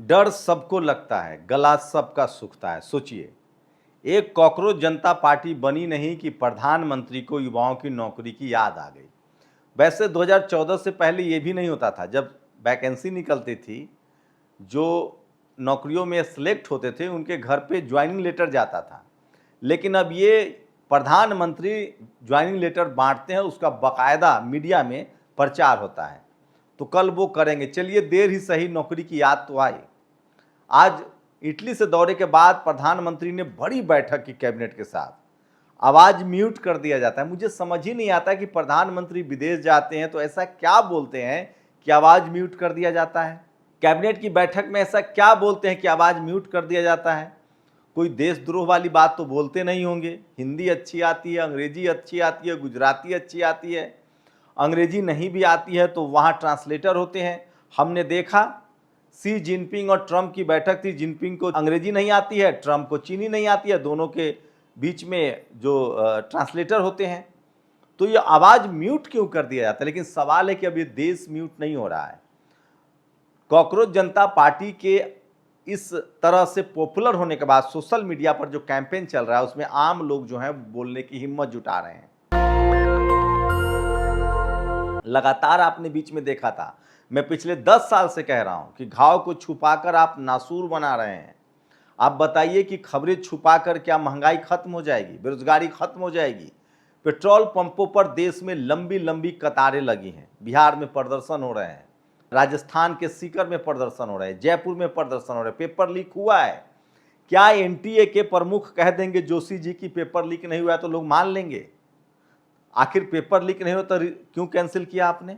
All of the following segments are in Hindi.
डर सबको लगता है, गला सबका सूखता है। सोचिए, एक कॉकरोच जनता पार्टी बनी नहीं कि प्रधानमंत्री को युवाओं की नौकरी की याद आ गई। वैसे 2014 से पहले ये भी नहीं होता था। जब वैकेंसी निकलती थी, जो नौकरियों में सेलेक्ट होते थे उनके घर पे ज्वाइनिंग लेटर जाता था। लेकिन अब ये प्रधानमंत्री ज्वाइनिंग लेटर बांटते हैं, उसका बाकायदा मीडिया में प्रचार होता है। तो कल वो करेंगे। चलिए, देर ही सही, नौकरी की याद तो आई। आज इटली से दौरे के बाद प्रधानमंत्री ने बड़ी बैठक की कैबिनेट के साथ। आवाज म्यूट कर दिया जाता है। मुझे समझ ही नहीं आता कि प्रधानमंत्री विदेश जाते हैं तो ऐसा क्या बोलते हैं कि आवाज म्यूट कर दिया जाता है। कैबिनेट की बैठक में ऐसा क्या बोलते हैं कि आवाज म्यूट कर दिया जाता है। कोई देशद्रोह वाली बात तो बोलते नहीं होंगे। हिंदी अच्छी आती है, अंग्रेजी अच्छी आती है, गुजराती अच्छी आती है। अंग्रेजी नहीं भी आती है तो वहाँ ट्रांसलेटर होते हैं। हमने देखा शी जिनपिंग और ट्रंप की बैठक थी। जिनपिंग को अंग्रेजी नहीं आती है, ट्रंप को चीनी नहीं आती है। दोनों के बीच में जो ट्रांसलेटर होते हैं। तो ये आवाज़ म्यूट क्यों कर दिया जाता है। लेकिन सवाल है कि अब ये देश म्यूट नहीं हो रहा है। कॉकरोच जनता पार्टी के इस तरह से पॉपुलर होने के बाद सोशल मीडिया पर जो कैंपेन चल रहा है उसमें आम लोग जो हैं बोलने की हिम्मत जुटा रहे हैं। लगातार आपने बीच में देखा था, मैं पिछले 10 साल से कह रहा हूं कि घाव को छुपाकर आप नासूर बना रहे हैं। आप बताइए कि खबरें छुपाकर क्या महंगाई खत्म हो जाएगी, बेरोजगारी खत्म हो जाएगी। पेट्रोल पंपों पर देश में लंबी लंबी कतारें लगी हैं। बिहार में प्रदर्शन हो रहे हैं, राजस्थान के सीकर में प्रदर्शन हो रहे हैं, जयपुर में प्रदर्शन हो रहे हैं। पेपर लीक हुआ है। क्या एनटीए के प्रमुख कह देंगे जोशी जी की पेपर लीक नहीं हुआ है तो लोग मान लेंगे? आखिर पेपर लीक नहीं हो तो क्यों कैंसिल किया आपने?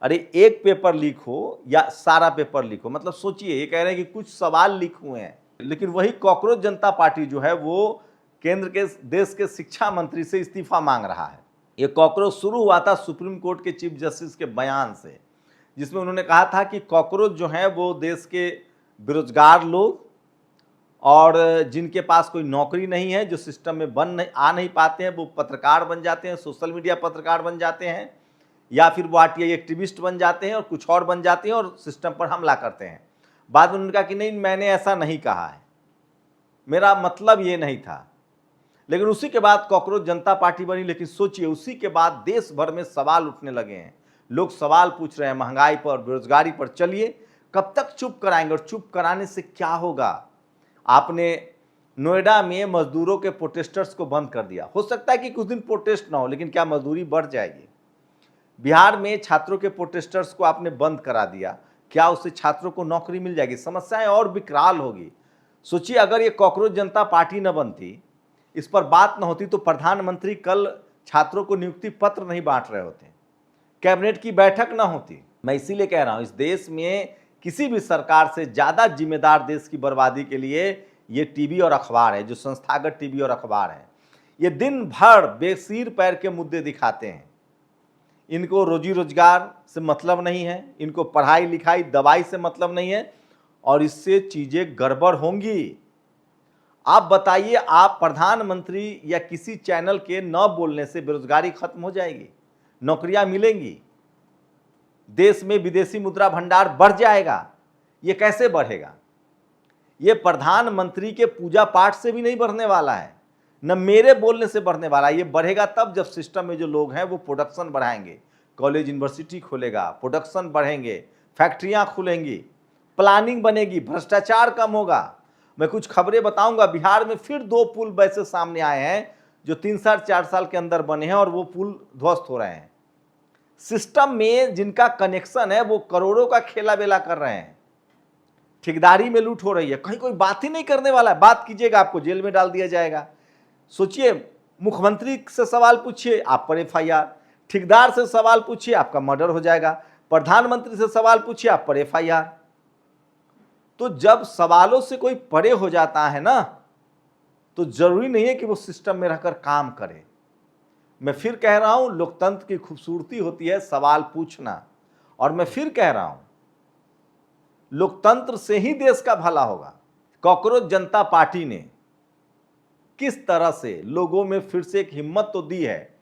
अरे एक पेपर लीक हो या सारा पेपर लीक हो, मतलब सोचिए, ये कह रहे हैं कि कुछ सवाल लीक हुए हैं। लेकिन वही कॉकरोच जनता पार्टी जो है वो केंद्र के देश के शिक्षा मंत्री से इस्तीफा मांग रहा है। ये कॉकरोच शुरू हुआ था सुप्रीम कोर्ट के चीफ जस्टिस के बयान से, जिसमें उन्होंने कहा था कि कॉकरोच जो है वो देश के बेरोजगार लोग और जिनके पास कोई नौकरी नहीं है, जो सिस्टम में आ नहीं पाते हैं, वो पत्रकार बन जाते हैं, सोशल मीडिया पत्रकार बन जाते हैं, या फिर वो आरटीआई एक्टिविस्ट बन जाते हैं और कुछ और बन जाते हैं और सिस्टम पर हमला करते हैं। बाद में उन्होंने कहा कि नहीं, मैंने ऐसा नहीं कहा है, मेरा मतलब ये नहीं था। लेकिन उसी के बाद कॉकरोच जनता पार्टी बनी। लेकिन सोचिए, उसी के बाद देश भर में सवाल उठने लगे हैं। लोग सवाल पूछ रहे हैं महंगाई पर, बेरोजगारी पर। चलिए, कब तक चुप कराएंगे और चुप कराने से क्या होगा? आपने नोएडा में मजदूरों के प्रोटेस्टर्स को बंद कर दिया। हो सकता है कि कुछ दिन प्रोटेस्ट ना हो, लेकिन क्या मजदूरी बढ़ जाएगी? बिहार में छात्रों के प्रोटेस्टर्स को आपने बंद करा दिया, क्या उससे छात्रों को नौकरी मिल जाएगी? समस्याएं और विकराल होगी। सोचिए, अगर ये कॉकरोच जनता पार्टी न बनती, इस पर बात न होती, तो प्रधानमंत्री कल छात्रों को नियुक्ति पत्र नहीं बांट रहे होते, कैबिनेट की बैठक न होती। मैं इसीलिए कह रहा हूं, इस देश में किसी भी सरकार से ज्यादा जिम्मेदार देश की बर्बादी के लिए ये टीवी और अखबार है, जो संस्थागत टीवी और अखबार है। ये दिन भर बेसिर पैर के मुद्दे दिखाते हैं। इनको रोजी रोजगार से मतलब नहीं है, इनको पढ़ाई लिखाई दवाई से मतलब नहीं है, और इससे चीजें गड़बड़ होंगी। आप बताइए, आप प्रधानमंत्री या किसी चैनल के न बोलने से बेरोजगारी खत्म हो जाएगी, नौकरियां मिलेंगी, देश में विदेशी मुद्रा भंडार बढ़ जाएगा? ये कैसे बढ़ेगा? ये प्रधानमंत्री के पूजा पाठ से भी नहीं बढ़ने वाला है, न मेरे बोलने से बढ़ने वाला है। ये बढ़ेगा तब जब सिस्टम में जो लोग हैं वो प्रोडक्शन बढ़ाएंगे, कॉलेज यूनिवर्सिटी खोलेगा, प्रोडक्शन बढ़ेंगे, फैक्ट्रियां खुलेंगी, प्लानिंग बनेगी, भ्रष्टाचार कम होगा। मैं कुछ खबरें बताऊंगा। बिहार में फिर 2 पुल वैसे सामने आए हैं जो 3 साल 4 साल के अंदर बने हैं और वो पुल ध्वस्त हो रहे हैं। सिस्टम में जिनका कनेक्शन है वो करोड़ों का खेला बेला कर रहे हैं, ठेकेदारी में लूट हो रही है। कहीं कोई बात ही नहीं करने वाला है। बात कीजिएगा, आपको जेल में डाल दिया जाएगा। सोचिए, मुख्यमंत्री से सवाल पूछिए, आप पर एफआईआर। ठेकेदार से सवाल पूछिए, आपका मर्डर हो जाएगा। प्रधानमंत्री से सवाल पूछिए, आप पर एफआईआर। तो जब सवालों से कोई परे हो जाता है ना, तो जरूरी नहीं है कि वो सिस्टम में रहकर काम करे। मैं फिर कह रहा हूं, लोकतंत्र की खूबसूरती होती है सवाल पूछना। और मैं फिर कह रहा हूं, लोकतंत्र से ही देश का भला होगा। कॉकरोच जनता पार्टी ने किस तरह से लोगों में फिर से एक हिम्मत तो दी है,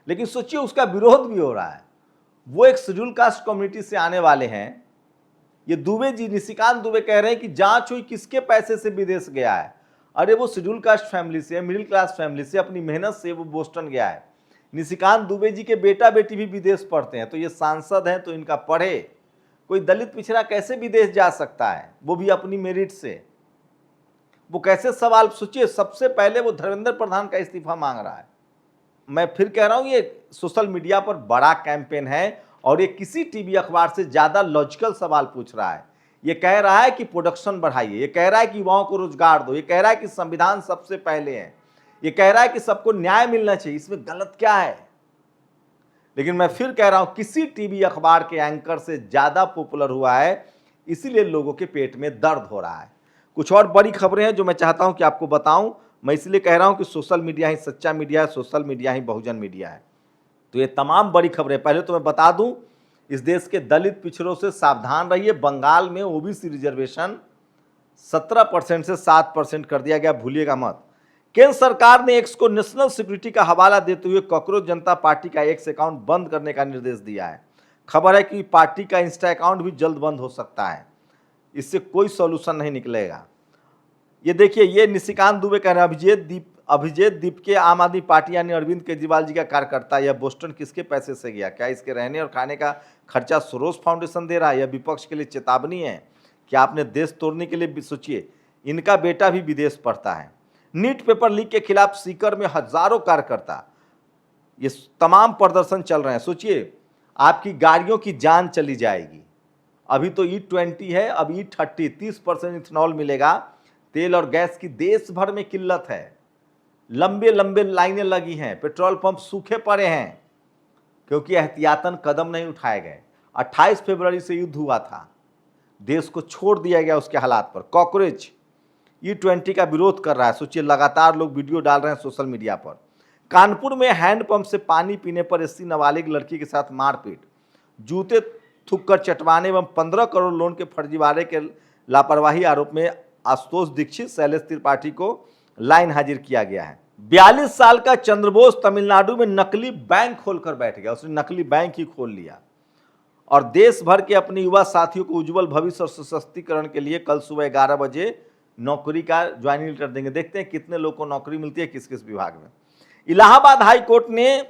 लेकिन सोचिए उसका विरोध भी हो रहा है। वो एक शेड्यूल कास्ट कम्युनिटी से आने वाले हैं, ये दुबे जी, निशिकांत दुबे कह रहे हैं कि जांच हुई किसके पैसे से विदेश गया है। अरे वो शेड्यूल कास्ट फैमिली से, मिडिल क्लास फैमिली से, अपनी मेहनत से वो बोस्टन गया है। निशिकांत दुबे जी के बेटा बेटी भी विदेश पढ़ते हैं, तो ये सांसद हैं तो इनका पढ़े। कोई दलित पिछड़ा कैसे विदेश जा सकता है, वो भी अपनी मेरिट से? वो कैसे सवाल, सोचिए, सबसे पहले वो धर्मेंद्र प्रधान का इस्तीफा मांग रहा है। मैं फिर कह रहा हूं, ये सोशल मीडिया पर बड़ा कैंपेन है और ये किसी टीवी अखबार से ज्यादा लॉजिकल सवाल पूछ रहा है। ये कह रहा है कि प्रोडक्शन बढ़ाइए, ये कह रहा है कि युवाओं को रोजगार दो, ये कह रहा है कि संविधान सबसे पहले है, ये कह रहा है कि सबको न्याय मिलना चाहिए। इसमें गलत क्या है? लेकिन मैं फिर कह रहा हूं, किसी टीवी अखबार के एंकर से ज्यादा पॉपुलर हुआ है, इसीलिए लोगों के पेट में दर्द हो रहा है। कुछ और बड़ी खबरें हैं जो मैं चाहता हूं कि आपको बताऊं। मैं इसलिए कह रहा हूं कि सोशल मीडिया ही सच्चा मीडिया है, सोशल मीडिया ही बहुजन मीडिया है। तो ये तमाम बड़ी खबरें, पहले तो मैं बता दूं, इस देश के दलित पिछड़ों से सावधान रहिए। बंगाल में ओबीसी रिजर्वेशन 17% से 7% कर दिया गया, भूलिएगा मत। केंद्र सरकार ने एक्स को नेशनल सिक्योरिटी का हवाला देते हुए कॉकरोच जनता पार्टी का एक्स अकाउंट बंद करने का निर्देश दिया है। खबर है कि पार्टी का इंस्टा अकाउंट भी जल्द बंद हो सकता है, इससे कोई सॉल्यूशन नहीं निकलेगा। ये देखिए, ये निशिकांत दुबे कह रहे हैं, अभिजीत दीप के आम आदमी पार्टी यानी अरविंद केजरीवाल जी का कार्यकर्ता, यह बोस्टन किसके पैसे से गया? क्या इसके रहने और खाने का खर्चा सरोज फाउंडेशन दे रहा है? यह विपक्ष के लिए चेतावनी है कि आपने देश तोड़ने के लिए सोचिए। इनका बेटा भी विदेश पढ़ता है। नीट पेपर लीक के खिलाफ सीकर में हजारों कार्यकर्ता, ये तमाम प्रदर्शन चल रहे हैं। सोचिए, आपकी गाड़ियों की जान चली जाएगी। अभी तो E20 है, अब E30, 30% इथेनॉल मिलेगा। तेल और गैस की देश भर में किल्लत है, लंबे लंबे लाइनें लगी हैं, पेट्रोल पंप सूखे पड़े हैं, क्योंकि एहतियातन कदम नहीं उठाए गए। 28 फरवरी से युद्ध हुआ था, देश को छोड़ दिया गया उसके हालात पर। कॉकरोच E20 का विरोध कर रहा है। सोचिए, लगातार लोग वीडियो डाल रहे हैं सोशल मीडिया पर। कानपुर में हैंडपंप से पानी पीने पर 80 नाबालिग लड़की के साथ मारपीट, जूते थूक कर चटवाने एवं 15 करोड़ लोन के फर्जीवाड़े के लापरवाही आरोप में आशुतोष दीक्षित, शैलेश त्रिपाठी को लाइन हाजिर किया गया है। 42 साल का चंद्रबोस तमिलनाडु में नकली बैंक खोलकर बैठ गया। उसने नकली बैंक ही खोल लिया और देश भर के अपने युवा साथियों को उज्जवल भविष्य और सशक्तिकरण के लिए कल सुबह 11 बजे नौकरी का ज्वाइनिंग लेटर देंगे। देखते हैं कितने लोगों को नौकरी मिलती है, किस किस विभाग में। इलाहाबाद हाई कोर्ट ने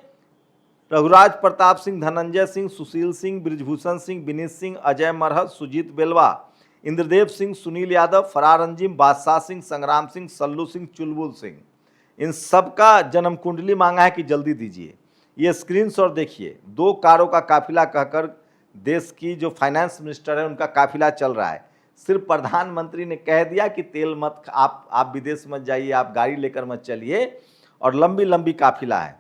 रघुराज प्रताप सिंह, धनंजय सिंह, सुशील सिंह, ब्रिजभूषण सिंह, विनीत सिंह, अजय मरहत, सुजीत बेलवा, इंद्रदेव सिंह, सुनील यादव, फरार अंजिम, बादशाह सिंह, संग्राम सिंह, सल्लू सिंह, चुलबुल सिंह, इन सबका जन्म कुंडली मांगा है कि जल्दी दीजिए। ये स्क्रीनशॉट देखिए, 2 कारों का काफिला कहकर देश की जो फाइनेंस मिनिस्टर है उनका काफिला चल रहा है। सिर्फ प्रधानमंत्री ने कह दिया कि तेल मत, आप विदेश मत जाइए, आप गाड़ी लेकर मत चलिए, और लंबी लंबी काफिला है।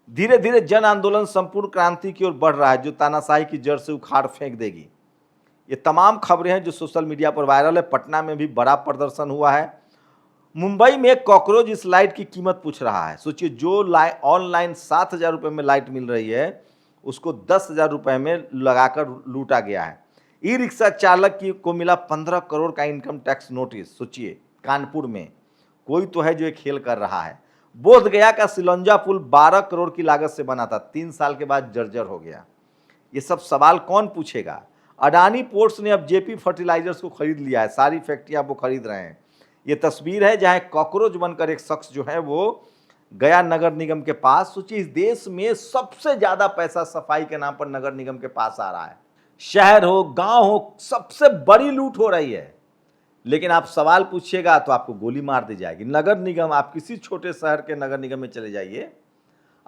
धीरे धीरे जन आंदोलन संपूर्ण क्रांति की ओर बढ़ रहा है, जो तानाशाही की जड़ से उखाड़ फेंक देगी। ये तमाम खबरें हैं जो सोशल मीडिया पर वायरल है। पटना में भी बड़ा प्रदर्शन हुआ है। मुंबई में एक कॉकरोच इस लाइट की कीमत पूछ रहा है। सोचिए, जो ऑनलाइन 7,000 रुपये में लाइट मिल रही है, उसको 10,000 रुपये में लगाकर लूटा गया है। ई रिक्शा चालक को मिला 15 करोड़ का इनकम टैक्स नोटिस। सोचिए, कानपुर में कोई तो है जो एक खेल कर रहा है। बोधगया का सिलौंजा पुल 12 करोड़ की लागत से बना था, 3 साल के बाद जर्जर हो गया। ये सब सवाल कौन पूछेगा? अडानी पोर्ट्स ने अब जेपी फर्टिलाइजर्स को खरीद लिया है, सारी फैक्ट्रियां वो खरीद रहे हैं। ये तस्वीर है जहां कॉकरोच बनकर एक शख्स जो है वो गया नगर निगम के पास। सोचिए, इस देश में सबसे ज्यादा पैसा सफाई के नाम पर नगर निगम के पास आ रहा है। शहर हो, गांव हो, सबसे बड़ी लूट हो रही है। लेकिन आप सवाल पूछिएगा तो आपको गोली मार दी जाएगी। नगर निगम, आप किसी छोटे शहर के नगर निगम में चले जाइए,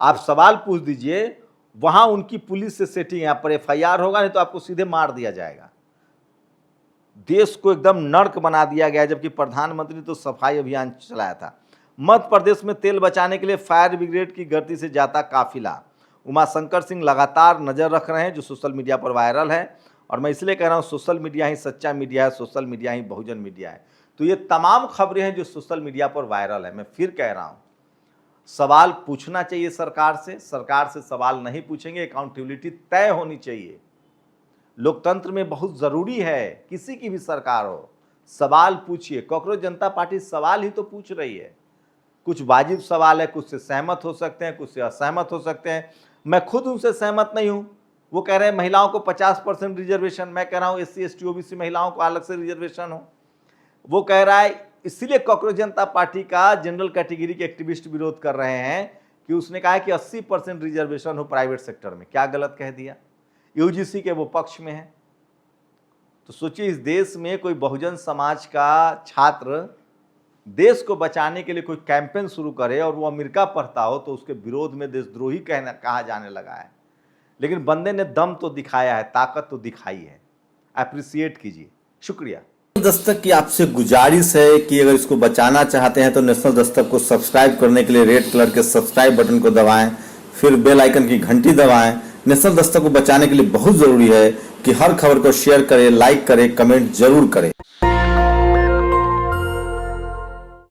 आप सवाल पूछ दीजिए, वहां उनकी पुलिस से सेटिंग, यहाँ पर FIR होगा, नहीं तो आपको सीधे मार दिया जाएगा। देश को एकदम नर्क बना दिया गया, जबकि प्रधानमंत्री ने तो सफाई अभियान चलाया था। मध्य प्रदेश में तेल बचाने के लिए फायर ब्रिगेड की गति से जाता काफिला। उमाशंकर सिंह लगातार नजर रख रहे हैं, जो सोशल मीडिया पर वायरल है। और मैं इसलिए कह रहा हूं, सोशल मीडिया ही सच्चा मीडिया है, सोशल मीडिया ही बहुजन मीडिया है। तो ये तमाम खबरें हैं जो सोशल मीडिया पर वायरल है। मैं फिर कह रहा हूं, सवाल पूछना चाहिए सरकार से सवाल नहीं पूछेंगे, अकाउंटेबिलिटी तय होनी चाहिए। लोकतंत्र में बहुत जरूरी है, किसी की भी सरकार हो, सवाल पूछिए। कॉकरोच जनता पार्टी सवाल ही तो पूछ रही है। कुछ वाजिब सवाल है, कुछ से सहमत हो सकते हैं, कुछ से असहमत हो सकते हैं। मैं खुद उनसे सहमत नहीं हूं, वो कह रहे हैं महिलाओं को 50% रिजर्वेशन, मैं कह रहा हूँ SC ST OBC महिलाओं को अलग से रिजर्वेशन हो। वो कह रहा है, इसलिए कांग्रेस जनता पार्टी का जनरल कैटेगरी के एक्टिविस्ट विरोध कर रहे हैं कि उसने कहा है कि 80% रिजर्वेशन हो प्राइवेट सेक्टर में। क्या गलत कह दिया? UGC के वो पक्ष में है। तो सोचिए, इस देश में कोई बहुजन समाज का छात्र देश को बचाने के लिए कोई कैंपेन शुरू करे और वो अमेरिका पढ़ता हो तो उसके विरोध में देशद्रोही कहा जाने लगा है। लेकिन बंदे ने दम तो दिखाया है, ताकत तो दिखाई है। अप्रिशिएट कीजिए। शुक्रिया। दस्तक की आपसे गुजारिश है कि अगर इसको बचाना चाहते हैं तो नेशनल दस्तक को सब्सक्राइब करने के लिए रेड कलर के सब्सक्राइब बटन को दबाएं, फिर बेल आइकन की घंटी दबाएं। नेशनल दस्तक को बचाने के लिए बहुत जरूरी है कि हर खबर को शेयर करें, लाइक करें, कमेंट जरूर करें।